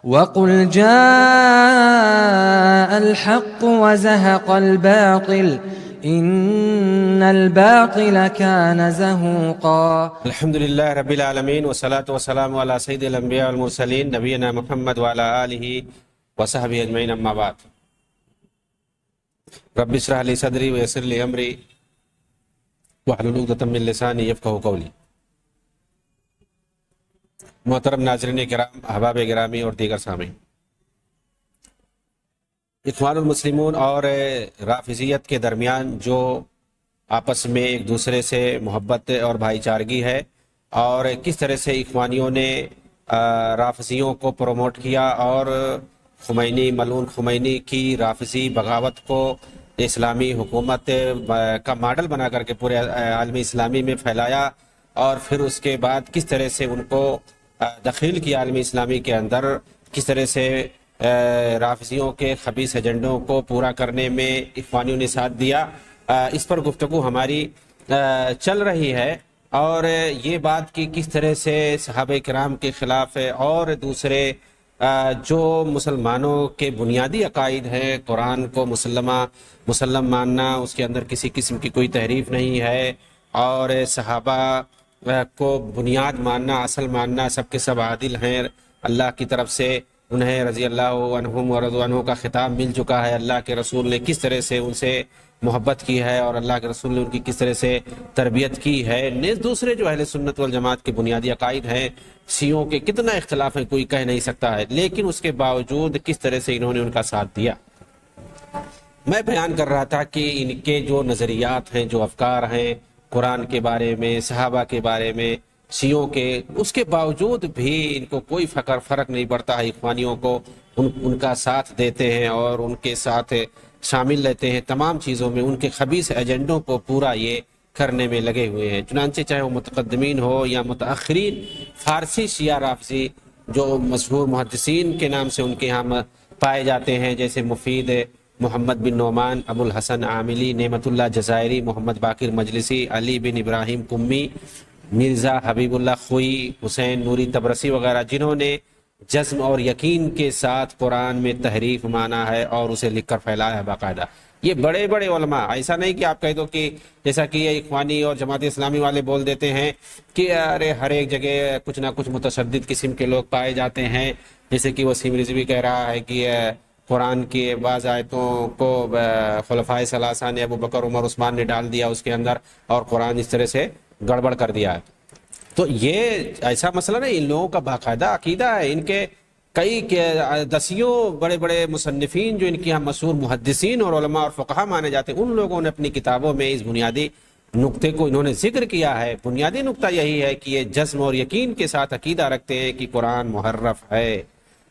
وَقُلْ جَاءَ الْحَقُّ وَزَهَقَ الْبَاطِلُ إِنَّ الْبَاطِلَ كَانَ زَهُوقًا۔ الحمد للہ رب العالمین والصلاة والسلام علی سید الانبیاء والمرسلین نبینا محمد وعلی آلہ وصحبہ اجمعین، اما بعد۔ رب اشرح لی صدری ویسر لی امری واحلل عقدۃ من لسانی یفقہوا قولی۔ محترم ناظرین کرام، احباب گرامی اور دیگر سامعین، اخوان المسلمون اور رافضیت کے درمیان جو آپس میں ایک دوسرے سے محبت اور بھائی چارگی ہے، اور کس طرح سے اخوانیوں نے رافضیوں کو پروموٹ کیا اور خمینی، ملعون خمینی کی رافضی بغاوت کو اسلامی حکومت کا ماڈل بنا کر کے پورے عالم اسلامی میں پھیلایا، اور پھر اس کے بعد کس طرح سے ان کو دخیل کیا عالم اسلامی کے اندر، کس طرح سے رافضیوں کے خبیث ایجنڈوں کو پورا کرنے میں اخوانیوں نے ساتھ دیا، اس پر گفتگو ہماری چل رہی ہے۔ اور یہ بات کہ کس طرح سے صحابہ کرام کے خلاف ہے اور دوسرے جو مسلمانوں کے بنیادی عقائد ہیں، قرآن کو مسلم ماننا، اس کے اندر کسی قسم کی کوئی تحریف نہیں ہے، اور صحابہ کو بنیاد ماننا، اصل ماننا، سب کے سب عادل ہیں، اللہ کی طرف سے انہیں رضی اللہ عنہم ورضوا عنہ کا خطاب مل چکا ہے، اللہ کے رسول نے کس طرح سے ان سے محبت کی ہے اور اللہ کے رسول نے ان کی کس طرح سے تربیت کی ہے۔ دوسرے جو اہل سنت والجماعت کے بنیادی عقائد ہیں، شیعوں کے کتنا اختلاف ہے کوئی کہہ نہیں سکتا ہے، لیکن اس کے باوجود کس طرح سے انہوں نے ان کا ساتھ دیا۔ میں بیان کر رہا تھا کہ ان کے جو نظریات ہیں، جو افکار ہیں قرآن کے بارے میں، صحابہ کے بارے میں، شیعوں کے، اس کے باوجود بھی ان کو کوئی فرق نہیں پڑتا ہے، اخوانیوں کو ان کا ساتھ دیتے ہیں اور ان کے ساتھ شامل رہتے ہیں تمام چیزوں میں، ان کے خبیث ایجنڈوں کو پورا یہ کرنے میں لگے ہوئے ہیں۔ چنانچہ چاہے وہ متقدمین ہو یا متاخرین، فارسی شیعہ رافضی جو مشہور محدثین کے نام سے ان کے ہاں پائے جاتے ہیں، جیسے مفید، محمد بن نعمان، ابو الحسن عاملی، نعمت اللہ جزائری، محمد باقر مجلسی، علی بن ابراہیم قمی، مرزا حبیب اللہ خوئی، حسین نوری تبرسی وغیرہ، جنہوں نے جزم اور یقین کے ساتھ قرآن میں تحریف مانا ہے اور اسے لکھ کر پھیلایا ہے باقاعدہ۔ یہ بڑے بڑے علماء، ایسا نہیں کہ آپ کہہ دو کہ جیسا کہ یہ اخوانی اور جماعت اسلامی والے بول دیتے ہیں کہ ارے ہر ایک جگہ کچھ نہ کچھ متشدد قسم کے لوگ پائے جاتے ہیں، جیسے کہ وسیم رضوی کہہ رہا ہے کہ قرآن کی بعض آیتوں کو خلفائے ثلاثہ نے، ابو بکر، عمر، عثمان نے ڈال دیا اس کے اندر، اور قرآن اس طرح سے گڑبڑ کر دیا ہے۔ تو یہ ایسا مسئلہ نہیں، ان لوگوں کا باقاعدہ عقیدہ ہے، ان کے کئی دسیوں بڑے بڑے مصنفین جو ان کی ہم مشہور محدثین اور علماء اور فقہا مانے جاتے ہیں، ان لوگوں نے اپنی کتابوں میں اس بنیادی نقطے کو انہوں نے ذکر کیا ہے۔ بنیادی نقطہ یہی ہے کہ یہ جزم اور یقین کے ساتھ عقیدہ رکھتے ہیں کہ قرآن محرف ہے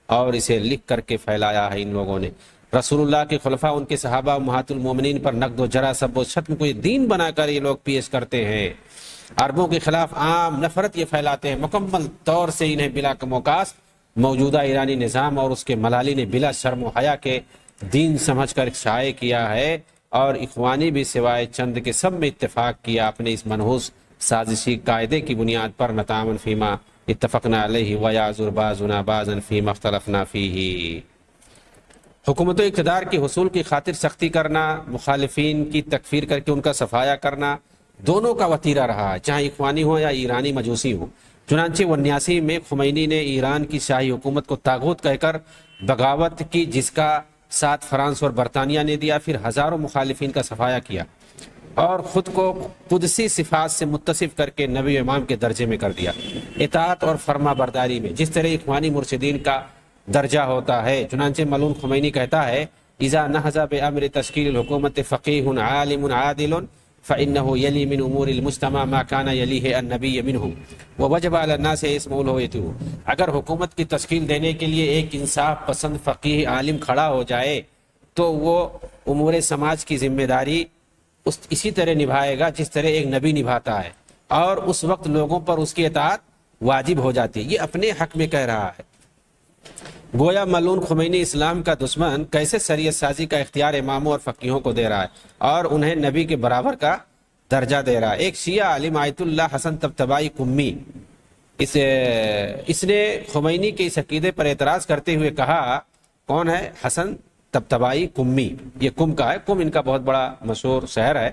اور اسے لکھ کر کے پھیلایا ہے ان لوگوں نے۔ رسول اللہ کے خلفاء، ان کے صحابہ امہات المومنین پر نقد و جرح، سب و شتم کو یہ دین بنا کر یہ لوگ پیش کرتے ہیں۔ عربوں کے خلاف عام نفرت یہ پھیلاتے ہیں، مکمل طور سے انہیں بلا کم و کاست موجودہ ایرانی نظام اور اس کے ملالی نے بلا شرم و حیا کے دین سمجھ کر شائع کیا ہے، اور اخوانی بھی سوائے چند کے سب میں اتفاق کیا اپنے اس منحوس سازشی قاعدے کی بنیاد پر، نتعاون فیما اتفقنا علیہ ویعذر بعضنا بعضا فیما اختلفنا فیہ۔ حکومت و اقتدار کے حصول کی خاطر سختی کرنا، مخالفین کی تکفیر کر کے ان کا صفایا کرنا، دونوں کا وتیرہ رہا ہے، چاہے اخوانی ہو یا ایرانی مجوسی ہو۔ چنانچہ 79 میں خمینی نے ایران کی شاہی حکومت کو طاغوت کہہ کر بغاوت کی، جس کا ساتھ فرانس اور برطانیہ نے دیا، پھر ہزاروں مخالفین کا صفایا کیا اور خود کو قدسی صفات سے متصف کر کے نبی امام کے درجے میں کر دیا۔ اطاعت اور فرما برداری میں جس طرح اخوانی مرشدین کا درجہ ہوتا ہے، چنانچہ ملعون خمینی کہتا ہے اذا نہض بامر تشکیل الحکومت فقیہ عالم عادل فإنه يلي من امور المجتمع ما كان يليه النبي منهم ووجب على الناس اسمه الهويته۔ اگر حکومت کی تشکیل دینے کے لیے ایک انصاف پسند فقیہ عالم کھڑا ہو جائے تو وہ امور سماج کی ذمہ داری اسی طرح نبھائے گا جس طرح ایک نبی نبھاتا ہے، اور اس وقت لوگوں پر اس کی اطاعت واجب ہو جاتی ہے۔ یہ اپنے حق میں کہہ رہا ہے۔ گویا ملعون خمینی اسلام کا دشمن کیسے شریعت سازی کا اختیار اماموں اور فقیہوں کو دے رہا ہے اور انہیں نبی کے برابر کا درجہ دے رہا ہے۔ ایک شیعہ عالم آیت اللہ حسن طبطبائی قمی اس نے خمینی کے اس عقیدے پر اعتراض کرتے ہوئے کہا، کون ہے؟ حسن طبطبائی قمی، یہ قم کا ہے، قم ان کا بہت بڑا مشہور شہر ہے،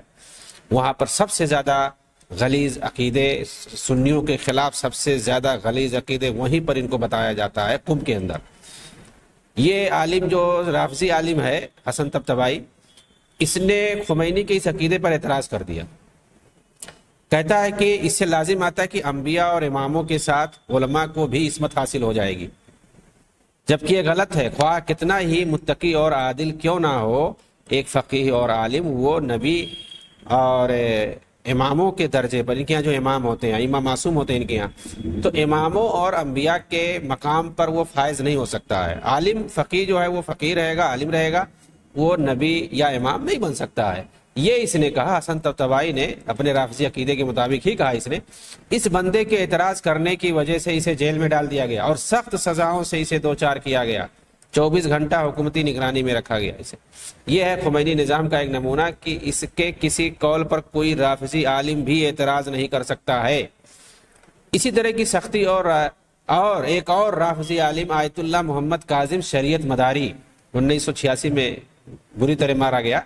وہاں پر سب سے زیادہ غلیظ عقیدے، سنیوں کے خلاف سب سے زیادہ غلیظ عقیدے وہیں پر ان کو بتایا جاتا ہے، قم کے اندر۔ یہ عالم جو رافضی عالم ہے حسن طبطبائی، اس نے خمینی کے اس عقیدے پر اعتراض کر دیا، کہتا ہے کہ اس سے لازم آتا ہے کہ انبیاء اور اماموں کے ساتھ علماء کو بھی عصمت حاصل ہو جائے گی، جبکہ یہ غلط ہے، خواہ کتنا ہی متقی اور عادل کیوں نہ ہو، ایک فقیہ اور عالم وہ نبی اور اماموں کے درجے پر، ان کے یہاں جو امام ہوتے ہیں، امام معصوم ہوتے ہیں ان کے یہاں، تو اماموں اور انبیاء کے مقام پر وہ فائز نہیں ہو سکتا ہے۔ عالم فقیہ جو ہے وہ فقیہ رہے گا، عالم رہے گا، وہ نبی یا امام نہیں بن سکتا ہے۔ یہ اس نے کہا، حسن طبطبائی نے اپنے رافضی عقیدے کے مطابق ہی کہا۔ اس نے اس بندے کے اعتراض کرنے کی وجہ سے اسے جیل میں ڈال دیا گیا اور سخت سزاؤں سے اسے دوچار کیا گیا، 24 گھنٹہ حکومتی نگرانی میں رکھا گیا اسے۔ یہ ہے خمینی نظام کا ایک نمونہ کہ اس کے کسی قول پر کوئی رافضی عالم بھی اعتراض نہیں کر سکتا ہے۔ اسی طرح کی سختی اور ایک اور رافضی عالم آیت اللہ محمد کاظم شریعت مداری 1986 میں بری طرح مارا گیا،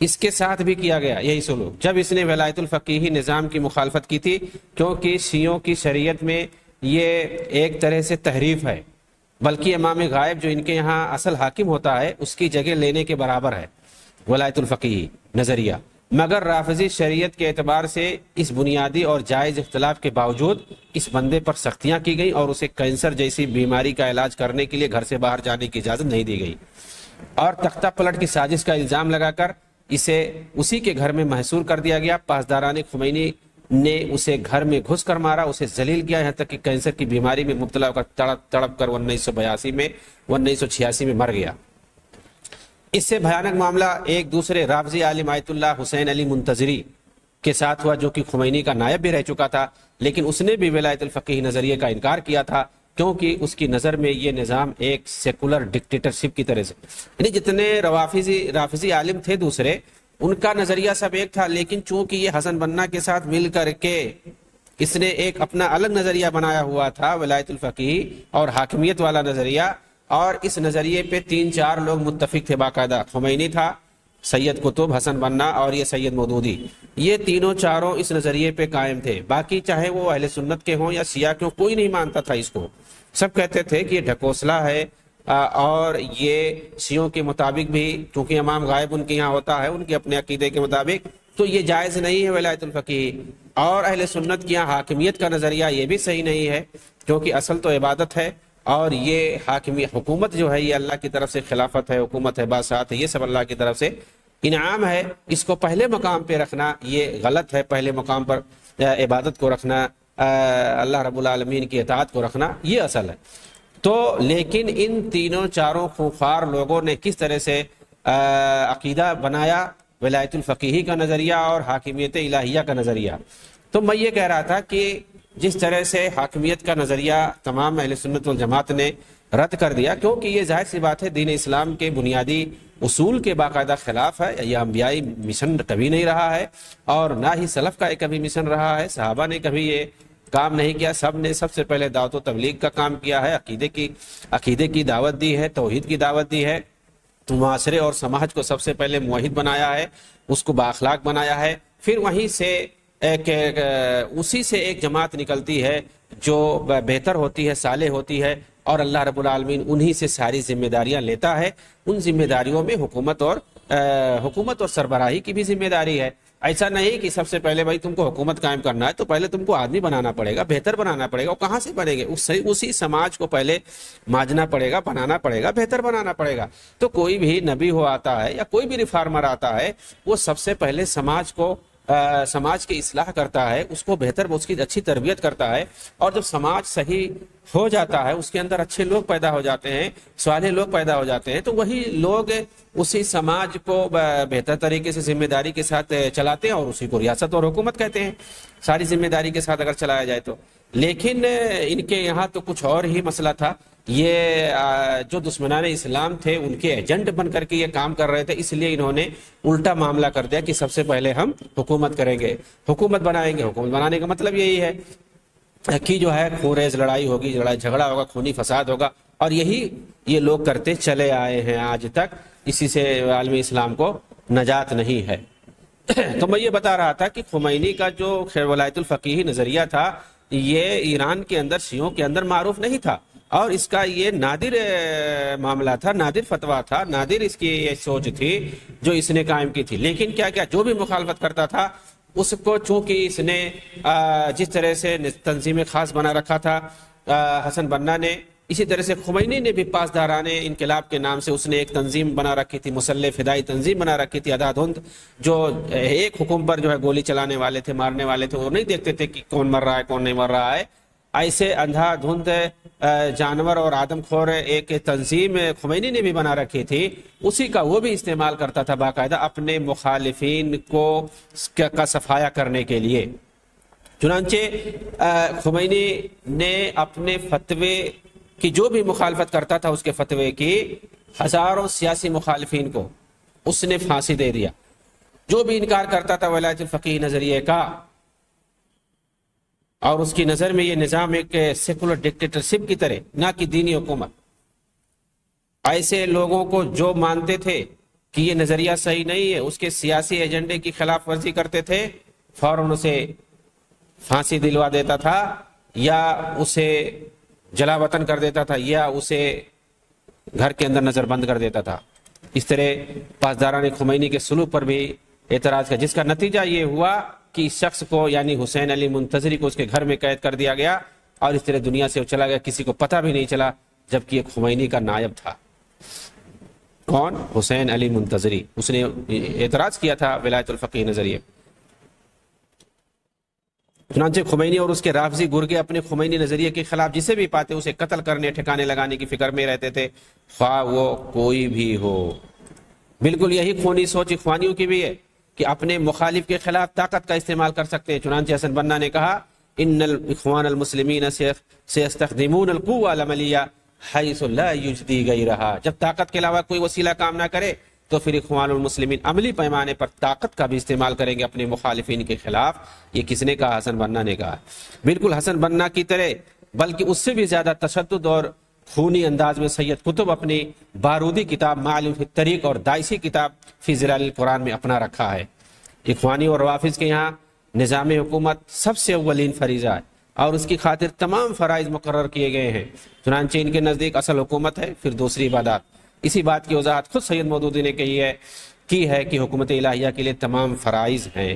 اس کے ساتھ بھی کیا گیا یہی سلوک، جب اس نے ولایت الفقیہی نظام کی مخالفت کی تھی، کیونکہ شیعوں کی شریعت میں یہ ایک طرح سے تحریف ہے، بلکہ امام غائب جو ان کے یہاں اصل حاکم ہوتا ہے اس کی جگہ لینے کے برابر ہے ولایت الفقیہی نظریہ۔ مگر رافضی شریعت کے اعتبار سے اس بنیادی اور جائز اختلاف کے باوجود اس بندے پر سختیاں کی گئیں اور اسے کینسر جیسی بیماری کا علاج کرنے کے لیے گھر سے باہر جانے کی اجازت نہیں دی گئی، اور تختہ پلٹ کی سازش کا الزام لگا کر اسے اسی کے گھر میں محصور کر دیا گیا۔ پاسداران خمینی نے اسے گھر میں گھس کر مارا، اسے ذلیل کیا، یہاں تک کہ کینسر کی بیماری میں مبتلا ہو کر تڑپ کر 1986 میں مر گیا۔ اس سے بھیانک معاملہ ایک دوسرے رافضی عالم آیت اللہ حسین علی منتظری کے ساتھ ہوا، جو کہ خمینی کا نائب بھی رہ چکا تھا، لیکن اس نے بھی ولایت الفقیہ نظریے کا انکار کیا تھا، کیونکہ اس کی نظر میں یہ نظام ایک سیکولر ڈکٹیٹرشپ کی طرح سے، یعنی جتنے رافضی عالم تھے دوسرے، ان کا نظریہ سب ایک تھا، لیکن چونکہ یہ حسن بنا کے ساتھ مل کر کے اس نے ایک اپنا الگ نظریہ بنایا ہوا تھا ولایت الفقیہ اور حاکمیت والا نظریہ، اور اس نظریے پہ 3-4 لوگ متفق تھے باقاعدہ، خمینی تھا، سید قطب، حسن بنا اور یہ سید مودودی، یہ تینوں چاروں اس نظریے پہ قائم تھے۔ باقی چاہے وہ اہل سنت کے ہوں یا شیعہ کے ہوں، کوئی نہیں مانتا تھا اس کو، سب کہتے تھے کہ یہ ڈھکوسلا ہے، اور یہ شیعوں کے مطابق بھی چونکہ امام غائب ان کے یہاں ہوتا ہے، ان کے اپنے عقیدے کے مطابق، تو یہ جائز نہیں ہے ولایت الفقیہ، اور اہل سنت کی یہاں حاکمیت کا نظریہ یہ بھی صحیح نہیں ہے، کیونکہ اصل تو عبادت ہے، اور یہ حکومت جو ہے یہ اللہ کی طرف سے خلافت ہے، حکومت ہے، بادشاہت ہے، یہ سب اللہ کی طرف سے انعام ہے، اس کو پہلے مقام پہ رکھنا یہ غلط ہے، پہلے مقام پر عبادت کو رکھنا، اللہ رب العالمین کی اطاعت کو رکھنا یہ اصل ہے۔ تو لیکن ان تینوں چاروں خونخوار لوگوں نے کس طرح سے عقیدہ بنایا ولایت الفقیہی کا نظریہ اور حاکمیت الہیہ کا نظریہ۔ تو میں یہ کہہ رہا تھا کہ جس طرح سے حاکمیت کا نظریہ تمام اہل سنت والجماعت نے رد کر دیا، کیونکہ یہ ظاہر سی بات ہے دین اسلام کے بنیادی اصول کے باقاعدہ خلاف ہے، یہ انبیائی مشن کبھی نہیں رہا ہے، اور نہ ہی سلف کا ایک کبھی مشن رہا ہے، صحابہ نے کبھی یہ کام نہیں کیا، سب نے سب سے پہلے دعوت و تبلیغ کا کام کیا ہے، عقیدے کی دعوت دی ہے، توحید کی دعوت دی ہے، معاشرے اور سماج کو سب سے پہلے موحد بنایا ہے، اس کو بااخلاق بنایا ہے، پھر وہیں سے اسی سے ایک جماعت نکلتی ہے جو بہتر ہوتی ہے، صالح ہوتی ہے، اور اللہ رب العالمین انہی سے ساری ذمہ داریاں لیتا ہے۔ ان ذمہ داریوں میں حکومت اور سربراہی کی بھی ذمہ داری ہے۔ ایسا نہیں کہ سب سے پہلے بھائی تم کو حکومت قائم کرنا ہے تو پہلے تم کو آدمی بنانا پڑے گا، بہتر بنانا پڑے گا، وہ کہاں سے بنے گے؟ اسی سماج کو پہلے ماجنا پڑے گا، بنانا پڑے گا، بہتر بنانا پڑے گا۔ تو کوئی بھی نبی ہو آتا ہے یا کوئی بھی ریفارمر آتا ہے، وہ سب سے پہلے سماج کی اصلاح کرتا ہے، اس کو بہتر، اس کی اچھی تربیت کرتا ہے، اور جب سماج صحیح ہو جاتا ہے، اس کے اندر اچھے لوگ پیدا ہو جاتے ہیں، صالح لوگ پیدا ہو جاتے ہیں، تو وہی لوگ اسی سماج کو بہتر طریقے سے ذمہ داری کے ساتھ چلاتے ہیں، اور اسی کو ریاست اور حکومت کہتے ہیں، ساری ذمہ داری کے ساتھ اگر چلایا جائے تو۔ لیکن ان کے یہاں تو کچھ اور ہی مسئلہ تھا، یہ جو دشمنان اسلام تھے ان کے ایجنٹ بن کر کے یہ کام کر رہے تھے، اس لیے انہوں نے الٹا معاملہ کر دیا کہ سب سے پہلے ہم حکومت کریں گے، حکومت بنائیں گے۔ حکومت بنانے کا مطلب یہی ہے کی جو ہے خونریز لڑائی ہوگی، لڑائی جھگڑا ہوگا، خونی فساد ہوگا، اور یہی یہ لوگ کرتے چلے آئے ہیں آج تک، اسی سے عالم اسلام کو نجات نہیں ہے۔ تو میں یہ بتا رہا تھا کہ خمینی کا جو خیر ولایت الفقیہی نظریہ تھا یہ ایران کے اندر شیعوں کے اندر معروف نہیں تھا، اور اس کا یہ نادر معاملہ تھا، نادر فتویٰ تھا، نادر اس کی یہ سوچ تھی جو اس نے قائم کی تھی۔ لیکن کیا کیا جو بھی مخالفت کرتا تھا اس کو چونکہ اس نے جس طرح سے تنظیم خاص بنا رکھا تھا حسن بنا نے، اسی طرح سے خمینی نے بھی پاسداران انقلاب کے نام سے اس نے ایک تنظیم بنا رکھی تھی، مسلح فدائی تنظیم بنا رکھی تھی عداد ہند، جو ایک حکم پر جو ہے گولی چلانے والے تھے، مارنے والے تھے، وہ نہیں دیکھتے تھے کہ کون مر رہا ہے کون نہیں مر رہا ہے۔ ایسے اندھا دھند جانور اور آدم خور ایک تنظیم خمینی نے بھی بنا رکھی تھی، اسی کا وہ بھی استعمال کرتا تھا باقاعدہ اپنے مخالفین کو کا صفایا کرنے کے لیے۔ چنانچہ خمینی نے اپنے فتوے کی جو بھی مخالفت کرتا تھا اس کے فتوے کی ہزاروں سیاسی مخالفین کو اس نے پھانسی دے دیا۔ جو بھی انکار کرتا تھا ولایت الفقیہ نظریے کا، اور اس کی نظر میں یہ نظام ایک سیکولر ڈکٹیٹرشپ کی طرح، نہ کہ دینی حکومت، ایسے لوگوں کو جو مانتے تھے کہ یہ نظریہ صحیح نہیں ہے، اس کے سیاسی ایجنڈے کی خلاف ورزی کرتے تھے، فوراً اسے پھانسی دلوا دیتا تھا، یا اسے جلا وطن کر دیتا تھا، یا اسے گھر کے اندر نظر بند کر دیتا تھا۔ اس طرح پاسداران خمینی کے سلوک پر بھی اعتراض کا، جس کا نتیجہ یہ ہوا کہ اس شخص کو یعنی حسین علی منتظری کو اس کے گھر میں قید کر دیا گیا، اور اس طرح دنیا سے وہ چلا گیا، کسی کو پتہ بھی نہیں چلا، جبکہ یہ خمینی کا نائب تھا۔ کون؟ حسین علی منتظری، اس نے اعتراض کیا تھا ولایت الفقیہ نظریے۔ چنانچہ خمینی اور اس کے رافضی گرگے اپنے خمینی نظریے کے خلاف جسے بھی پاتے اسے قتل کرنے ٹھکانے لگانے کی فکر میں رہتے تھے، خواہ وہ کوئی بھی ہو۔ بالکل یہی خونی سوچ اخوانیوں کی بھی ہے کہ اپنے مخالف کے خلاف طاقت کا استعمال کر سکتے ہیں۔ چنانچہ حسن بنا نے کہا ان الاخوان المسلمین سیستخدمون القوة العملیہ حیث لا یجدی غیرہا، جب طاقت کے علاوہ کوئی وسیلہ کام نہ کرے تو پھر اخوان المسلمین عملی پیمانے پر طاقت کا بھی استعمال کریں گے اپنے مخالفین کے خلاف۔ یہ کس نے کہا؟ حسن بنا نے کہا۔ بالکل حسن بنا کی طرح بلکہ اس سے بھی زیادہ تشدد اور خونی انداز میں سید قطب اپنی بارودی کتاب معالم فی الطریق اور داعشی کتاب فی ظلال القرآن میں اپنا رکھا ہے۔ اخوانی اور روافظ کے یہاں نظام حکومت سب سے اولین فریضہ ہے، اور اس کی خاطر تمام فرائض مقرر کیے گئے ہیں۔ چنانچہ ان کے نزدیک اصل حکومت ہے، پھر دوسری عبادات۔ اسی بات کی وضاحت خود سید مودودی نے کی ہے کہ حکومت الہیہ کے لیے تمام فرائض ہیں۔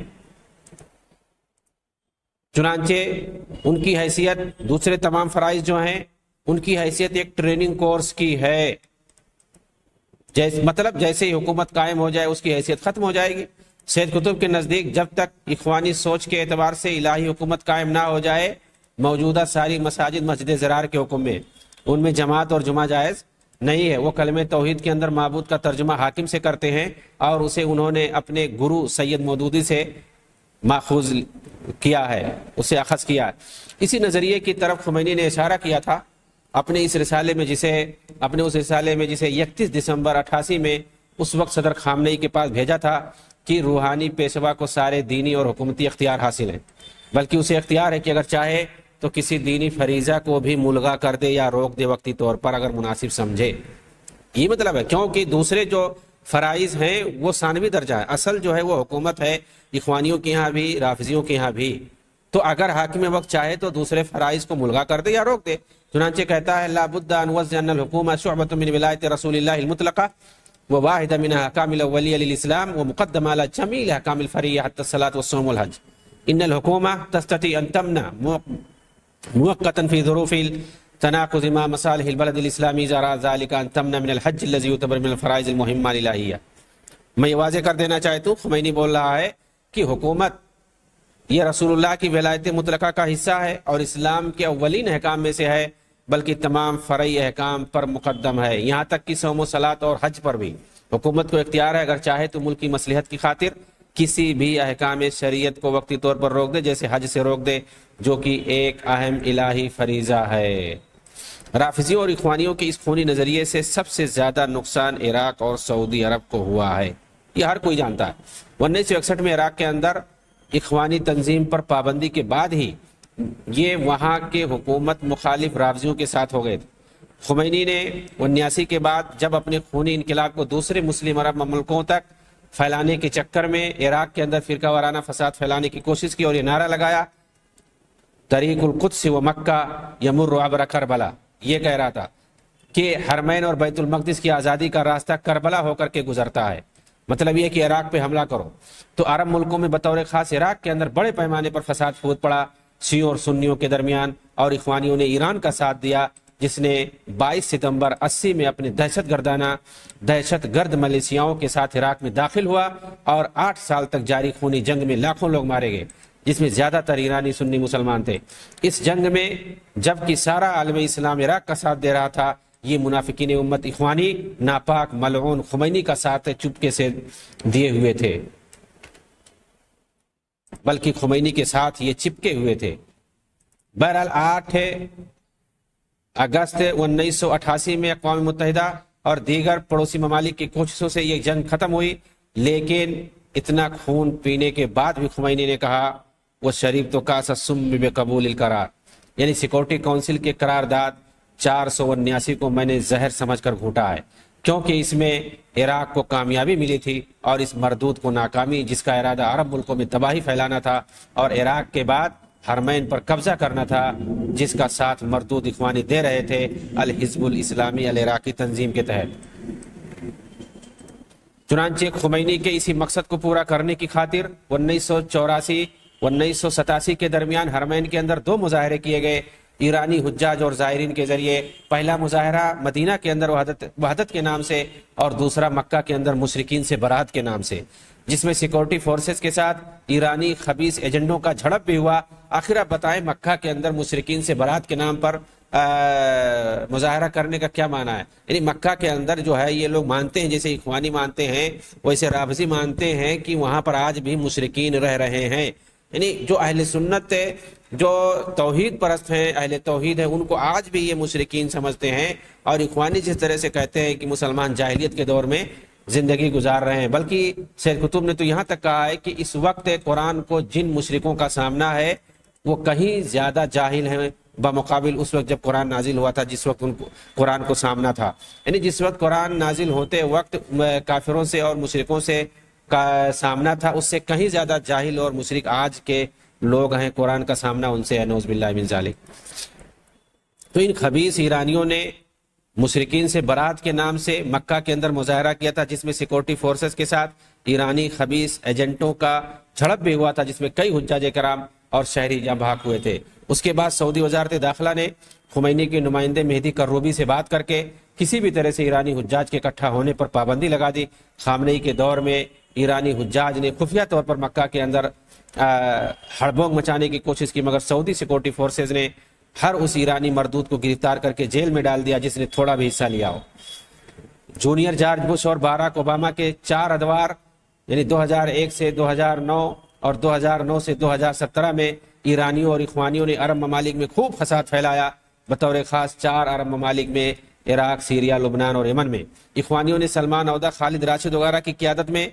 چنانچہ ان کی حیثیت دوسرے تمام فرائض جو ہیں ان کی حیثیت ایک ٹریننگ کورس کی ہے، مطلب جیسے ہی حکومت قائم ہو جائے اس کی حیثیت ختم ہو جائے گی۔ سید قطب کے نزدیک جب تک اخوانی سوچ کے اعتبار سے الہی حکومت قائم نہ ہو جائے، موجودہ ساری مساجد مسجد زرار کے حکم میں، ان میں جماعت اور جمعہ جائز نہیں ہے۔ وہ کلمہ توحید کے اندر معبود کا ترجمہ حاکم سے کرتے ہیں، اور اسے انہوں نے اپنے گرو سید مودودی سے ماخوذ کیا ہے، اسے اخذ کیا ہے۔ اسی نظریے کی طرف خمینی نے اشارہ کیا تھا اپنے اس رسالے میں، جسے 31 دسمبر 88 میں اس وقت صدر خامنئی کے پاس بھیجا تھا کہ روحانی پیشوا کو سارے دینی اور حکومتی اختیار حاصل ہیں، بلکہ اسے اختیار ہے کہ اگر چاہے تو کسی دینی فریضہ کو بھی ملغا کر دے یا روک دے وقتی طور پر اگر مناسب سمجھے۔ یہ مطلب ہے کیونکہ دوسرے جو فرائض ہیں وہ ثانوی درجہ ہے، اصل جو ہے وہ حکومت ہے، اخوانیوں کے یہاں بھی رافضیوں کے یہاں بھی۔ تو اگر حاکم وقت چاہے تو دوسرے فرائض کو ملغا کر دے یا روک دے۔ چنانچہ کہتا ہے لا بد ان وضع ان الحکومہ شعبۃ من ولایت رسول اللہ المطلقہ وواحدہ من احکام الاولیہ للاسلام ومقدمہ علی جمیع احکام الفریع حتی الصلاۃ والصوم والحج۔ ان الحکومہ تستطيع ان تمنع مؤقتا في ظروف تناقض مع مصالح البلد الاسلامی اذا اراد ذلك ان تمنع من الحج الذي يعتبر من الفرائض المهمہ الالہیہ۔ میں یہ واضح کر دینا چاہتا ہوں، خمینی بول رہا ہے کہ حکومت یہ رسول اللہ کی ولایت مطلقہ کا حصہ ہے اور اسلام کے اولین احکام میں سے ہے، بلکہ تمام فرعی احکام پر مقدم ہے، یہاں تک کہ صوم و صلاۃ اور حج پر بھی حکومت کو اختیار ہے اگر چاہے تو ملکی مصلحت کی خاطر کسی بھی احکام شریعت کو وقتی طور پر روک دے، جیسے حج سے روک دے جو کہ ایک اہم الہی فریضہ ہے۔ رافضیوں اور اخوانیوں کے اس خونی نظریے سے سب سے زیادہ نقصان عراق اور سعودی عرب کو ہوا ہے، یہ ہر کوئی جانتا ہے۔ 1961 میں عراق کے اندر اخوانی تنظیم پر پابندی کے بعد ہی یہ وہاں کے حکومت مخالف رافضیوں کے ساتھ ہو گئے تھے۔ خمینی نے 79 کے بعد جب اپنے خونی انقلاب کو دوسرے مسلم عرب مملکوں تک پھیلانے کے چکر میں عراق کے اندر فرقہ وارانہ فساد پھیلانے کی کوشش کی اور یہ نعرہ لگایا طریق القدس و مکہ یمر عبر کربلا، یہ کہہ رہا تھا کہ حرمین اور بیت المقدس کی آزادی کا راستہ کربلا ہو کر کے گزرتا ہے، مطلب یہ کہ عراق پہ حملہ کرو۔ تو عرب ملکوں میں بطور خاص عراق کے اندر بڑے پیمانے پر فساد پھوٹ پڑا شیعوں اور سنیوں کے درمیان، اور اخوانیوں نے ایران کا ساتھ دیا جس نے 22 ستمبر 80 میں اپنے دہشت گرد ملیشیاؤں کے ساتھ عراق میں داخل ہوا اور 8 سال تک جاری خونی جنگ میں لاکھوں لوگ مارے گئے، جس میں زیادہ تر ایرانی سنی مسلمان تھے۔ اس جنگ میں جبکہ سارا عالم اسلام عراق کا ساتھ دے رہا تھا، یہ منافقین امت اخوانی ناپاک ملعون خمینی کا ساتھ چپکے سے دیے ہوئے تھے، بلکہ خمینی کے ساتھ یہ چپکے ہوئے تھے۔ بہرحال 8 اگست 1988 میں اقوام متحدہ اور دیگر پڑوسی ممالک کی کوششوں سے یہ جنگ ختم ہوئی، لیکن اتنا خون پینے کے بعد بھی خمینی نے کہا وہ شریف تو کاسا سم بے قبول القرار، یعنی سیکورٹی کونسل کے قرارداد 479 کو میں نے زہر سمجھ کر گھونٹا ہے، کیونکہ اس میں عراق کو کامیابی ملی تھی اور اس مردود کو ناکامی، جس کا ارادہ عرب ملکوں میں تباہی پھیلانا تھا اور عراق کے بعد حرمین پر قبضہ کرنا تھا، جس کا ساتھ مردود اخوانی دے رہے تھے الحزب الاسلامی العراقی تنظیم کے تحت۔ چنانچہ خمینی کے اسی مقصد کو پورا کرنے کی خاطر 1984-1987 کے درمیان حرمین کے اندر 2 مظاہرے کیے گئے ایرانی حجاج اور زائرین کے ذریعے۔ پہلا مظاہرہ مدینہ کے اندر وحدت کے نام سے اور دوسرا مکہ کے اندر مشرکین سے برات کے نام سے، جس میں سیکورٹی فورسز کے ساتھ ایرانی خبیث ایجنٹوں کا جھڑپ بھی ہوا۔ آخر آپ بتائیں مکہ کے اندر مشرکین سے برات کے نام پر مظاہرہ کرنے کا کیا معنی ہے؟ یعنی مکہ کے اندر جو ہے یہ لوگ مانتے ہیں، جیسے اخوانی مانتے ہیں ویسے رافضی مانتے ہیں کہ وہاں پر آج بھی مشرکین رہ رہے ہیں۔ یعنی جو اہل سنت ہے، جو توحید پرست ہیں، اہل توحید ہیں، ان کو آج بھی یہ مشرکین سمجھتے ہیں، اور اخوانی جس طرح سے کہتے ہیں کہ مسلمان جاہلیت کے دور میں زندگی گزار رہے ہیں۔ بلکہ سید قطب نے تو یہاں تک کہا ہے کہ اس وقت قرآن کو جن مشرکوں کا سامنا ہے وہ کہیں زیادہ جاہل ہیں بمقابل اس وقت جب قرآن نازل ہوا تھا، جس وقت ان کو قرآن کو سامنا تھا۔ یعنی جس وقت قرآن نازل ہوتے وقت کافروں سے اور مشرکوں سے کا سامنا تھا، اس سے کہیں زیادہ جاہل اور مشرک آج کے لوگ ہیں، قرآن کا سامنا ان سے ہے، نعوذ باللہ من ذالک۔ تو ان خبیث ایرانیوں نے مشرکین سے برات کے نام سے مکہ کے اندر مظاہرہ کیا تھا، جس میں سیکورٹی فورسز کے ساتھ ایرانی خبیث ایجنٹوں کا جھڑپ بھی ہوا تھا، جس میں کئی حجاج کرام اور شہری جاں بحق ہوئے تھے۔ اس کے بعد سعودی وزارت داخلہ نے خمینی کے نمائندے مہدی کروبی سے بات کر کے کسی بھی طرح سے ایرانی حجاج کے اکٹھا ہونے پر پابندی لگا دی۔ خامنئی کے دور میں ایرانی حجاج نے خفیہ طور پر مکہ کے اندر ہڑبونگ مچانے کی کوشش کی، مگر سعودی سیکورٹی فورسز نے ہر اس ایرانی مردود کو گرفتار کر کے جیل میں ڈال دیا جس نے تھوڑا بھی حصہ لیا ہو۔ جونیئر جارج بش اور باراک اوباما کے 4 ادوار یعنی 2001 سے 2009 اور 2009 سے 2017 میں ایرانیوں اور اخوانیوں نے عرب ممالک میں خوب فساد پھیلایا، بطور خاص 4 عرب ممالک میں عراق، سیریا، لبنان اور یمن میں۔ اخوانیوں نے سلمان عودہ، خالد راشد وغیرہ کی قیادت میں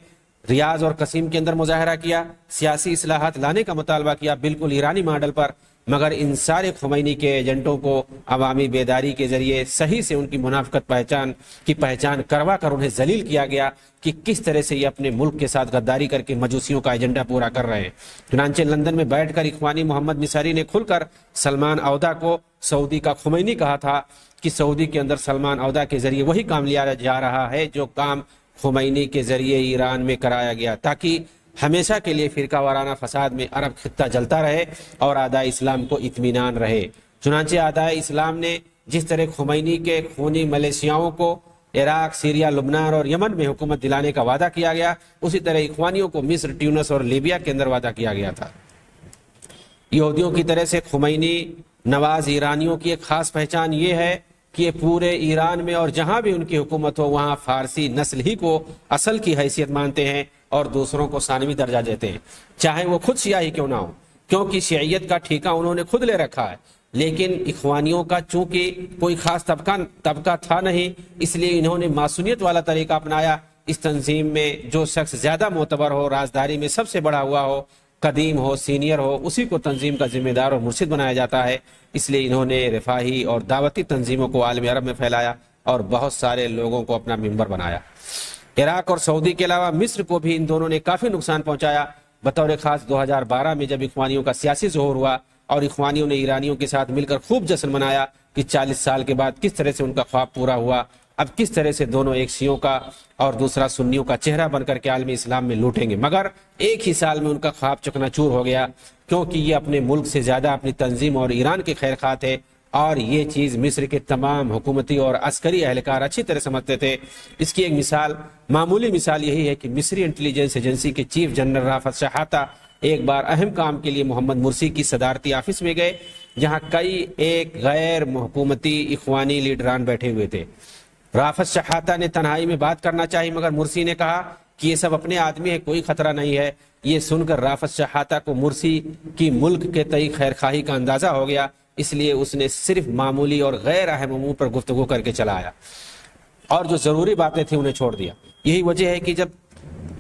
ریاض اور قسیم کے اندر مظاہرہ کیا، سیاسی اصلاحات لانے کا مطالبہ کیا بالکل ایرانی ماڈل پر، مگر ان سارے خمینی کے ایجنٹوں کو عوامی بیداری کے ذریعے صحیح سے ان کی منافقت پہچان کروا کر انہیں ذلیل کیا گیا کہ کس طرح سے یہ اپنے ملک کے ساتھ غداری کر کے مجوسیوں کا ایجنڈا پورا کر رہے ہیں۔ چنانچہ لندن میں بیٹھ کر اخوانی محمد مصری نے کھل کر سلمان عودہ کو سعودی کا خمینی کہا تھا کہ سعودی کے اندر سلمان عودہ کے ذریعے وہی کام لیا جا رہا ہے جو کام خمینی کے ذریعے ایران میں کرایا گیا، تاکہ ہمیشہ کے لیے فرقہ وارانہ فساد میں عرب خطہ جلتا رہے اور اعدائے اسلام کو اطمینان رہے۔ چنانچہ اعدائے اسلام نے جس طرح خمینی کے خونی ملیشیاؤں کو عراق، سیریا، لبنان اور یمن میں حکومت دلانے کا وعدہ کیا گیا، اسی طرح اخوانیوں کو مصر، ٹیونس اور لیبیا کے اندر وعدہ کیا گیا تھا۔ یہودیوں کی طرح سے خمینی نواز ایرانیوں کی ایک خاص پہچان یہ ہے کہ یہ پورے ایران میں اور جہاں بھی ان کی حکومت ہو وہاں فارسی نسل ہی کو اصل کی حیثیت مانتے ہیں اور دوسروں کو ثانوی درجہ دیتے ہیں، چاہے وہ خود شیعہ ہی کیوں نہ ہو، کیونکہ شیعیت کا ٹھیکہ انہوں نے خود لے رکھا ہے۔ لیکن اخوانیوں کا چونکہ کوئی خاص طبقہ تھا نہیں، اس لیے انہوں نے معصومیت والا طریقہ اپنایا۔ اس تنظیم میں جو شخص زیادہ معتبر ہو، رازداری میں سب سے بڑا ہوا ہو، قدیم ہو، سینئر ہو، اسی کو تنظیم کا ذمہ دار اور مرشد بنایا جاتا ہے۔ اس لیے انہوں نے رفاہی اور دعوتی تنظیموں کو عالم عرب میں پھیلایا اور بہت سارے لوگوں کو اپنا ممبر بنایا۔ عراق اور سعودی کے علاوہ مصر کو بھی ان دونوں نے کافی نقصان پہنچایا۔ بطور خاص 2012 میں جب اخوانیوں کا سیاسی ظہور ہوا اور اخوانیوں نے ایرانیوں کے ساتھ مل کر خوب جشن منایا کہ 40 سال کے بعد کس طرح سے ان کا خواب پورا ہوا، اب کس طرح سے دونوں ایک شیعوں کا اور دوسرا سنیوں کا چہرہ بن کر کے عالم اسلام میں لوٹیں گے، مگر ایک ہی سال میں ان کا خواب چکنا چور ہو گیا، کیونکہ یہ اپنے ملک سے زیادہ اپنی تنظیم اور ایران کے خیر خواہ تھے، اور یہ چیز مصر کے تمام حکومتی اور عسکری اہلکار اچھی طرح سمجھتے تھے۔ اس کی ایک معمولی مثال یہی ہے کہ مصری انٹیلیجنس ایجنسی کے چیف جنرل رافت شحاتہ ایک بار اہم کام کے لیے محمد مرسی کی صدارتی آفس میں گئے، جہاں کئی ایک غیر حکومتی اخوانی لیڈران بیٹھے ہوئے تھے۔ رافت شحاتہ نے تنہائی میں بات کرنا چاہی، مگر مرسی نے کہا کہ یہ سب اپنے آدمی ہے، کوئی خطرہ نہیں ہے۔ یہ سن کر رافت شحاتہ کو مرسی کی ملک کے تئیں خیر خواہی کا اندازہ ہو گیا، اس لیے اس نے صرف معمولی اور غیر اہم امور پر گفتگو کر کے چلا آیا اور جو ضروری باتیں تھیں انہیں چھوڑ دیا۔ یہی وجہ ہے کہ جب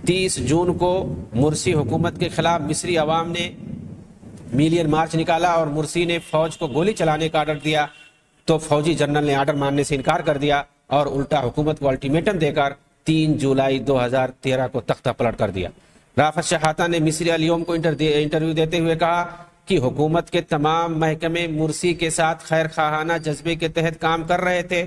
30 جون کو مرسی حکومت کے خلاف مصری عوام نے میلین مارچ نکالا اور مرسی نے فوج کو گولی چلانے کا آرڈر دیا، تو فوجی جنرل نے آرڈر ماننے سے انکار کر دیا اور الٹا حکومت کو الٹیمیٹم دے کر 3 جولائی 2013 کو تختہ پلٹ کر دیا۔ رافت شحاتہ نے مصری الیوم کو انٹرویو دیتے ہوئے کہا کہ حکومت کے تمام محکمے مرسی کے ساتھ خیر خواہانہ جذبے کے تحت کام کر رہے تھے،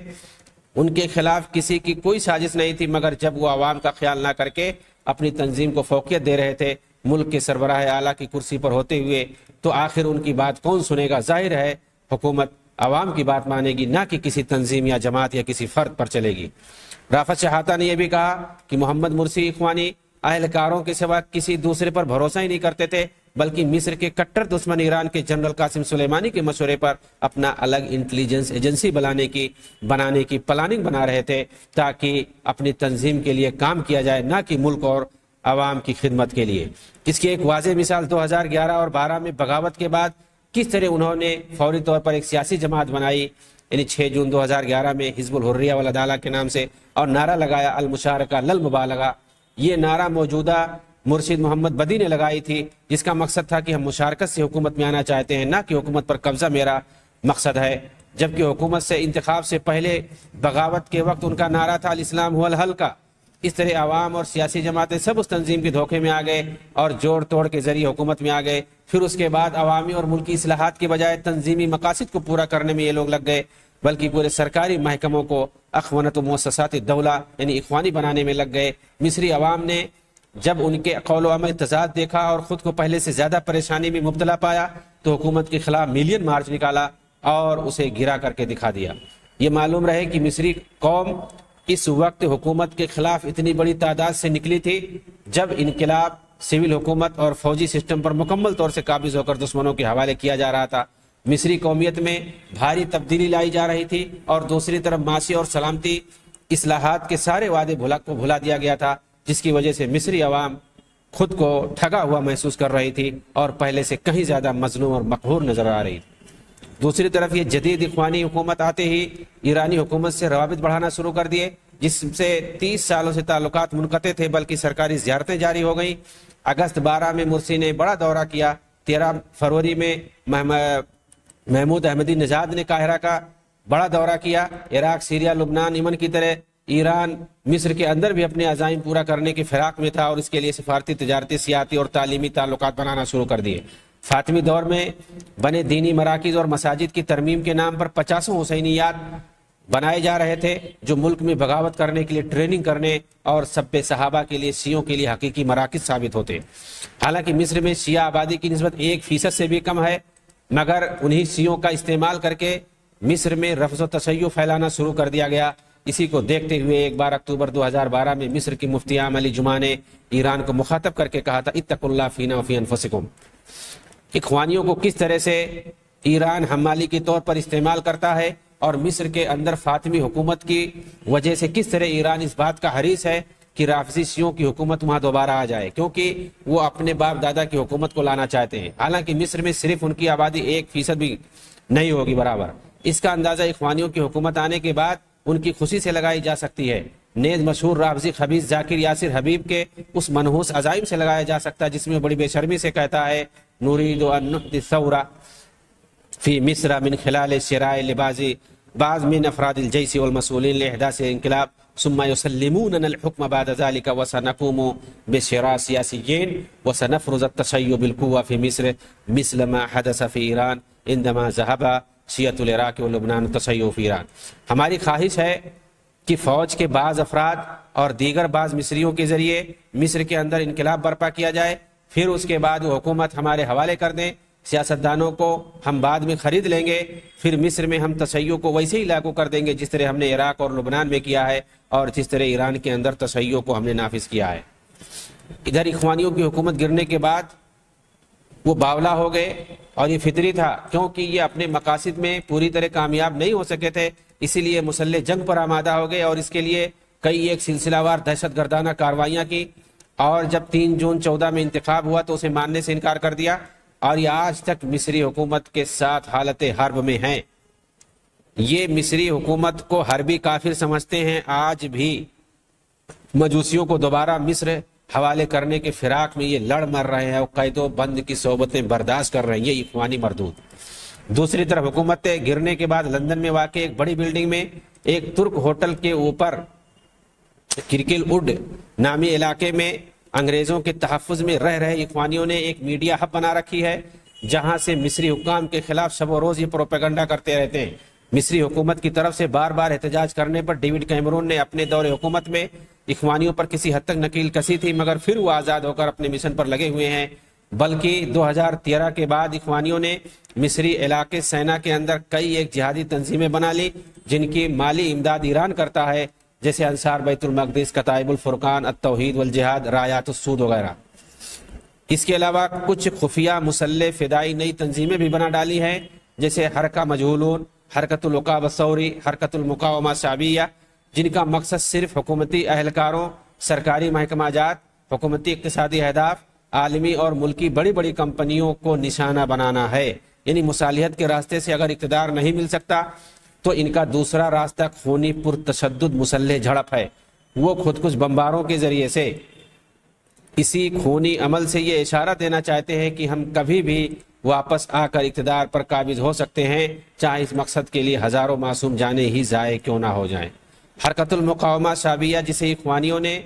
ان کے خلاف کسی کی کوئی سازش نہیں تھی، مگر جب وہ عوام کا خیال نہ کر کے اپنی تنظیم کو فوقیت دے رہے تھے ملک کے سربراہ اعلیٰ کی کرسی پر ہوتے ہوئے، تو آخر ان کی بات کون سنے گا؟ ظاہر ہے حکومت عوام کی بات مانے گی، نہ کہ کسی تنظیم یا جماعت یا کسی فرد پر چلے گی۔ رافت شحاتہ نے یہ بھی کہا کہ محمد مرسی اخوانی اہلکاروں کے سوا کسی دوسرے پر بھروسہ ہی نہیں کرتے تھے، بلکہ مصر کے کٹر دشمن ایران کے جنرل قاسم سلیمانی کے مشورے پر اپنا الگ انٹیلیجنس ایجنسی بنانے کی پلاننگ بنا رہے تھے، تاکہ اپنی تنظیم کے لیے کام کیا جائے، نہ کہ ملک اور عوام کی خدمت کے لیے۔ اس کی ایک واضح مثال 2011 اور 12 میں بغاوت کے بعد کس طرح انہوں نے فوری طور پر ایک سیاسی جماعت بنائی، یعنی 6 جون 2011 میں حزب الحریہ والعدالہ کے نام سے، اور نعرہ لگایا المشارکہ للمبالغہ۔ یہ نعرہ موجودہ مرشد محمد بدی نے لگائی تھی، جس کا مقصد تھا کہ ہم مشارکت سے حکومت میں آنا چاہتے ہیں، نہ کہ حکومت پر قبضہ میرا مقصد ہے، جبکہ حکومت سے انتخاب سے پہلے بغاوت کے وقت ان کا نعرہ تھا الاسلام هو الحل کا۔ اس طرح عوام اور سیاسی جماعتیں سب اس تنظیم کے دھوکے میں آ گئے اور جوڑ توڑ کے ذریعے حکومت میں آ گئے۔ پھر اس کے بعد عوامی اور ملکی اصلاحات کے بجائے تنظیمی مقاصد کو پورا کرنے میں یہ لوگ لگ گئے، بلکہ پورے سرکاری محکموں کو اخونت و مؤسسات الدولہ یعنی اخوانی بنانے میں لگ گئے۔ مصری عوام نے جب ان کے قول و عمل تضاد دیکھا اور خود کو پہلے سے زیادہ پریشانی میں مبتلا پایا، تو حکومت کے خلاف میلین مارچ نکالا اور اسے گرا کر کے دکھا دیا۔ یہ معلوم رہے کہ مصری قوم اس وقت حکومت کے خلاف اتنی بڑی تعداد سے نکلی تھی جب انقلاب سول حکومت اور فوجی سسٹم پر مکمل طور سے قابض ہو کر دشمنوں کے حوالے کیا جا رہا تھا۔ مصری قومیت میں بھاری تبدیلی لائی جا رہی تھی اور دوسری طرف معاشی اور سلامتی اصلاحات کے سارے وعدے کو بھلا دیا گیا تھا، جس کی وجہ سے مصری عوام خود کو ٹھگا ہوا محسوس کر رہی تھی اور پہلے سے کہیں زیادہ مظلوم اور مقہور نظر آ رہی تھی۔ دوسری طرف یہ جدید اخوانی حکومت آتے ہی ایرانی حکومت سے روابط بڑھانا شروع کر دیے، جس سے 30 سالوں سے تعلقات منقطع تھے، بلکہ سرکاری زیارتیں جاری ہو گئیں۔ اگست 12 میں مرسی نے بڑا دورہ کیا، 13 فروری میں محمود احمدی نژاد نے قاہرہ کا بڑا دورہ کیا۔ عراق، سیریا، لبنان، یمن کی طرح ایران مصر کے اندر بھی اپنے عزائم پورا کرنے کی فراق میں تھا اور اس کے لیے سفارتی، تجارتی، سیاحتی اور تعلیمی تعلقات بنانا شروع کر دیے۔ فاطمی دور میں بنے دینی مراکز اور مساجد کی ترمیم کے نام پر 50 حسینیات بنائے جا رہے تھے، جو ملک میں بغاوت کرنے کے لیے ٹریننگ کرنے اور سب صحابہ کے لیے شیعوں کے لیے حقیقی مراکز ثابت ہوتے۔ حالانکہ مصر میں شیعہ آبادی کی نسبت 1% سے بھی کم ہے، مگر انہی شیعوں کا استعمال کر کے مصر میں رفض و تشیع پھیلانا شروع کر دیا گیا۔ اسی کو دیکھتے ہوئے ایک بار اکتوبر 2012 میں مصر کی مفتی عام علی جمعہ نے ایران کو مخاطب کر کے کہا تھا اتقوا اللہ فینا وفی انفسکم۔ اخوانیوں کو کس طرح سے ایران حمالی کے طور پر استعمال کرتا ہے اور مصر کے اندر فاطمی حکومت کی وجہ سے کس طرح ایران اس بات کا حریص ہے کہ رافضی شیعوں کی حکومت وہاں دوبارہ آ جائے، کیونکہ وہ اپنے باپ دادا کی حکومت کو لانا چاہتے ہیں، حالانکہ مصر میں صرف ان کی آبادی 1% بھی نہیں ہوگی برابر۔ اس کا اندازہ اخوانیوں کی حکومت آنے کے بعد ان کی خوشی سے لگائی جا سکتی ہے، نیز مشہور رافضی خبیث ذاکر یاسر حبیب کے اس منحوس عزائم سے لگایا جا سکتا ہے جس میں بڑی بے شرمی سے کہتا ہے نريد ان نحدث ثورة في مصر من خلال شراء لباس بعض من افراد الجيش والمسؤولين لاحداث انقلاب ثم يسلموننا الحكم بعد ذلك وسنقوم بشراء سياسيين وسنفرض التشيع بالقوة في مصر مثل ما حدث في ایران عندما ذهب شیعة العراق ولبنان التشيع في ایران. ہماری خواہش ہے کہ فوج کے بعض افراد اور دیگر بعض مصریوں کے ذریعے مصر کے اندر انقلاب برپا کیا جائے، پھر اس کے بعد وہ حکومت ہمارے حوالے کر دیں، سیاستدانوں کو ہم بعد میں خرید لیں گے، پھر مصر میں ہم تشیع کو ویسے ہی لاگو کر دیں گے جس طرح ہم نے عراق اور لبنان میں کیا ہے اور جس طرح ایران کے اندر تشیع کو ہم نے نافذ کیا ہے. ادھر اخوانیوں کی حکومت گرنے کے بعد وہ باولا ہو گئے اور یہ فطری تھا کیونکہ یہ اپنے مقاصد میں پوری طرح کامیاب نہیں ہو سکے تھے، اسی لیے مسلح جنگ پر آمادہ ہو گئے اور اس کے لیے کئی ایک سلسلہ وار دہشت گردانہ کارروائیاں کی. اور جب 3 جون 14 میں انتخاب ہوا تو اسے ماننے سے انکار کر دیا اور یہ آج تک مصری حکومت کے ساتھ حالت حرب میں ہیں. یہ مصری حکومت کو حربی کافر سمجھتے ہیں، آج بھی مجوسیوں کو دوبارہ مصر حوالے کرنے کے فراق میں یہ لڑ مر رہے ہیں اور قید و بند کی صحبتیں برداشت کر رہے ہیں، یہ اخوانی مردود. دوسری طرف حکومت گرنے کے بعد لندن میں واقع ایک بڑی بلڈنگ میں ایک ترک ہوٹل کے اوپر کرکل وڈ نامی علاقے میں انگریزوں کے تحفظ میں رہ رہے اخوانیوں نے ایک میڈیا ہب بنا رکھی ہے جہاں سے مصری حکام کے خلاف شب و روز یہ پروپیگنڈا کرتے رہتے ہیں. مصری حکومت کی طرف سے بار بار احتجاج کرنے پر ڈیوڈ کیمرون نے اپنے دور حکومت میں اخوانیوں پر کسی حد تک نکیل کسی تھی، مگر پھر وہ آزاد ہو کر اپنے مشن پر لگے ہوئے ہیں. بلکہ 2013 کے بعد اخوانیوں نے مصری علاقے سینا کے اندر کئی ایک جہادی تنظیمیں بنا لی جن کی مالی امداد ایران کرتا ہے، جیسے انصار بیت المقدس، کتائب الفرقان، التوحید والجہاد، رایات السود وغیرہ. اس کے علاوہ کچھ خفیہ مسلح فدائی نئی تنظیمیں بھی بنا ڈالی ہیں جیسے حرکہ مجہولون، حرکت العقاب الثوری، حرکت المقاومہ شعبیہ، جن کا مقصد صرف حکومتی اہلکاروں، سرکاری محکمہ جات، حکومتی اقتصادی اہداف، عالمی اور ملکی بڑی بڑی کمپنیوں کو نشانہ بنانا ہے. یعنی مصالحت کے راستے سے اگر اقتدار نہیں مل سکتا تو ان کا دوسرا راستہ خونی پرتشدد مسلح جھڑپ ہے. وہ خود کش بمباروں کے ذریعے سے اسی خونی عمل سے یہ اشارہ دینا چاہتے ہیں کہ ہم کبھی بھی واپس آ کر اقتدار پر قابض ہو سکتے ہیں، چاہے اس مقصد کے لیے ہزاروں معصوم جانیں ہی ضائع کیوں نہ ہو جائیں. حرکت المقاومہ شعبیہ جسے اخوانیوں نے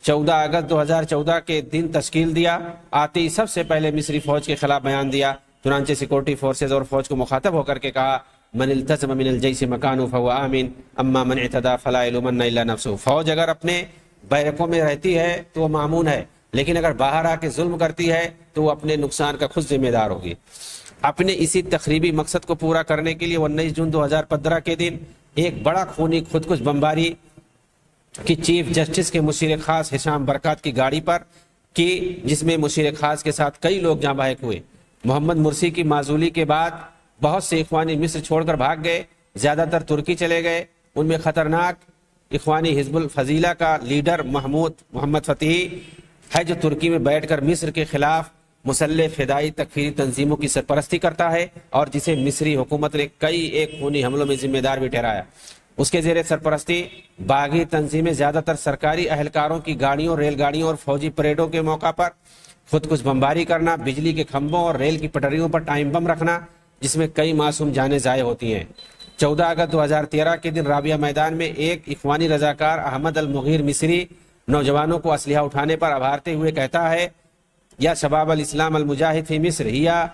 14 اگست 2014 کے دن تشکیل دیا، آتے ہی سب سے پہلے مصری فوج کے خلاف بیان دیا. چنانچہ سیکورٹی فورسز اور فوج کو مخاطب ہو کر کے کہا من التزم من الجیش مکانہ فهو آمن اما من اعتدى فلا یلومن الا نفسه. فوج اگر اپنے بیرکوں میں رہتی ہے تو وہ مامون ہے، لیکن اگر باہر آ کے ظلم کرتی ہے تو وہ اپنے نقصان کا خود ذمہ دار ہوگی. اپنے اسی تخریبی مقصد کو پورا کرنے کے لیے 19 جون 2015 کے دن ایک بڑا خونی خودکش بمباری کی چیف جسٹس کے مشیر خاص ہشام برکات کی گاڑی پر کی، جس میں مشیر خاص کے ساتھ کئی لوگ جاں بحق ہوئے. محمد مرسی کی معزولی کے بعد بہت سے اخوانی مصر چھوڑ کر بھاگ گئے، زیادہ تر ترکی چلے گئے. ان میں خطرناک اخوانی حزب الفضیلہ کا لیڈر محمد فتحی ہے جو ترکی میں بیٹھ کر مصر کے خلاف مسلح فدائی تکفیری تنظیموں کی سرپرستی کرتا ہے اور جسے مصری حکومت نے کئی ایک خونی حملوں میں ذمہ دار بھی ٹھہرایا. اس کے زیر سرپرستی باغی تنظیمیں زیادہ تر سرکاری اہلکاروں کی گاڑیوں، ریل گاڑیوں اور فوجی پریڈوں کے موقع پر خود کچھ بمباری کرنا، بجلی کے کھمبوں اور ریل کی پٹریوں پر ٹائم بم رکھنا جس میں کئی معصوم جانیں ضائع ہوتی ہیں. 14 اگست 2013 کے دن رابعہ میدان میں ایک اخوانی رضاکار احمد المغیر مصری نوجوانوں کو اسلحہ اٹھانے پر ابھارتے ہوئے کہتا ہے یا شباب الاسلام المجاہد فی مصر یا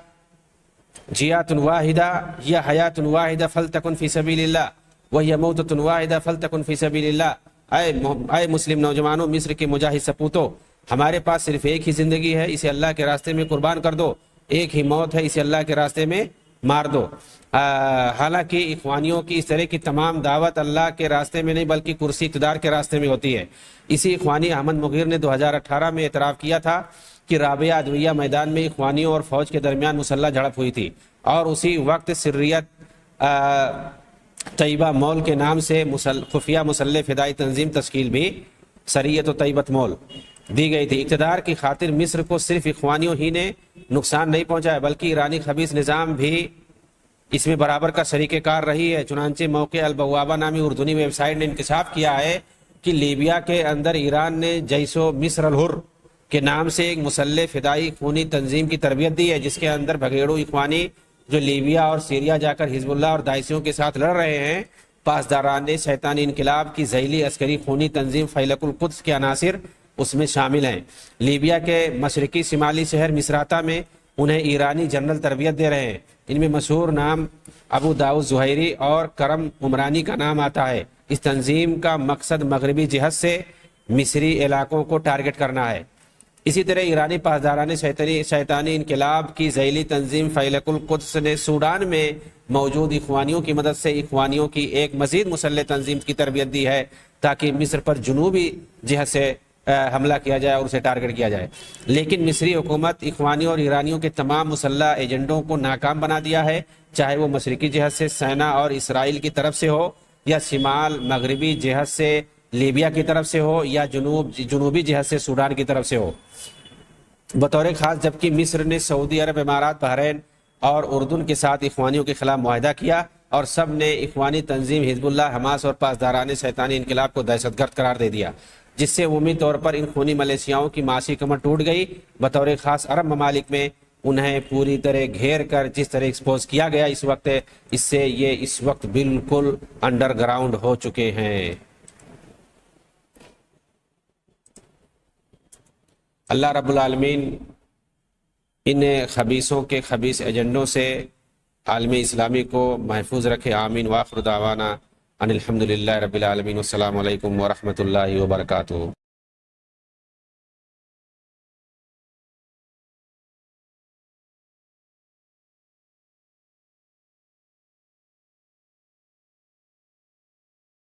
جیات واحدہ یا حیات واحدہ فلتکن فی سبیل اللہ وہی موتۃ واحدہ فلتکن فی سبیل اللہ. اے مسلم نوجوانوں، مصر کے مجاہد سپوتوں، ہمارے پاس صرف ایک ہی زندگی ہے، اسے اللہ کے راستے میں قربان کر دو. ایک ہی موت ہے، اسے اللہ کے راستے میں مار دو. حالانکہ اخوانیوں کی اس طرح کی تمام دعوت اللہ کے راستے میں نہیں بلکہ کرسی اقتدار کے راستے میں ہوتی ہے. اسی اخوانی احمد مغیر نے 2018 میں اعتراف کیا تھا کہ رابعہ ادویہ میدان میں اخوانیوں اور فوج کے درمیان مسلح جھڑپ ہوئی تھی اور اسی وقت سریت طیبہ مول کے نام سے خفیہ مسلح فدائی تنظیم تشکیل بھی سریت و طیبت مول دی گئی تھی. اقتدار کی خاطر مصر کو صرف اخوانیوں ہی نے نقصان نہیں پہنچایا بلکہ ایرانی خبیث نظام بھی اس میں برابر کا شریک کار رہی ہے. چنانچہ موقع البوابہ نامی اردنی ویب سائٹ نے انکشاف کیا ہے کہ لیبیا کے اندر ایران نے جیش و مصر الحر کے نام سے ایک مسلح فدائی خونی تنظیم کی تربیت دی ہے، جس کے اندر بھگیڑو اخوانی جو لیبیا اور سیریا جا کر حزب اللہ اور داعشیوں کے ساتھ لڑ رہے ہیں، پاسداران شیطانی انقلاب کی ذیلی عسکری خونی تنظیم فیلق القدس کے عناصر اس میں شامل ہیں۔ لیبیا کے مشرقی شمالی شہر مصراتہ میں انہیں ایرانی جنرل تربیت دے رہے ہیں۔ ان میں مشہور نام ابو داؤد زہیری اور کرم عمرانی کا نام آتا ہے۔ اس تنظیم کا مقصد مغربی جہت سے مصری علاقوں کو ٹارگٹ کرنا ہے۔ اسی طرح ایرانی پاسداران شیطانی انقلاب کی ذیلی تنظیم فیلق القدس نے سوڈان میں موجود اخوانیوں کی مدد سے اخوانیوں کی ایک مزید مسلح تنظیم کی تربیت دی ہے تاکہ مصر پر جنوبی جہت سے حملہ کیا جائے اور اسے ٹارگٹ کیا جائے، لیکن مصری حکومت اخوانیوں اور ایرانیوں کے تمام مسلح ایجنڈوں کو ناکام بنا دیا ہے، چاہے وہ مشرقی جہت سے سینا اور اسرائیل کی طرف سے ہو یا شمال مغربی جہت سے لیبیا کی طرف سے ہو یا جنوبی جہت سے سوڈان کی طرف سے ہو بطور خاص، جبکہ مصر نے سعودی عرب، امارات، بحرین اور اردن کے ساتھ اخوانیوں کے خلاف معاہدہ کیا اور سب نے اخوانی تنظیم حزب اللہ، حماس اور پاسداران شیطانی انقلاب کو دہشت گرد قرار دے دیا، جس سے عمومی طور پر ان خونی ملیشیاؤں کی معاشی کمر ٹوٹ گئی۔ بطور خاص عرب ممالک میں انہیں پوری طرح گھیر کر جس طرح ایکسپوز کیا گیا اس سے یہ اس وقت بالکل انڈر گراؤنڈ ہو چکے ہیں۔ اللہ رب العالمین ان خبیثوں کے خبیث ایجنڈوں سے عالم اسلامی کو محفوظ رکھے، آمین۔ وآخر دعوانا ان الحمدللہ رب العالمین، والسلام علیکم ورحمۃ اللہ وبرکاتہ۔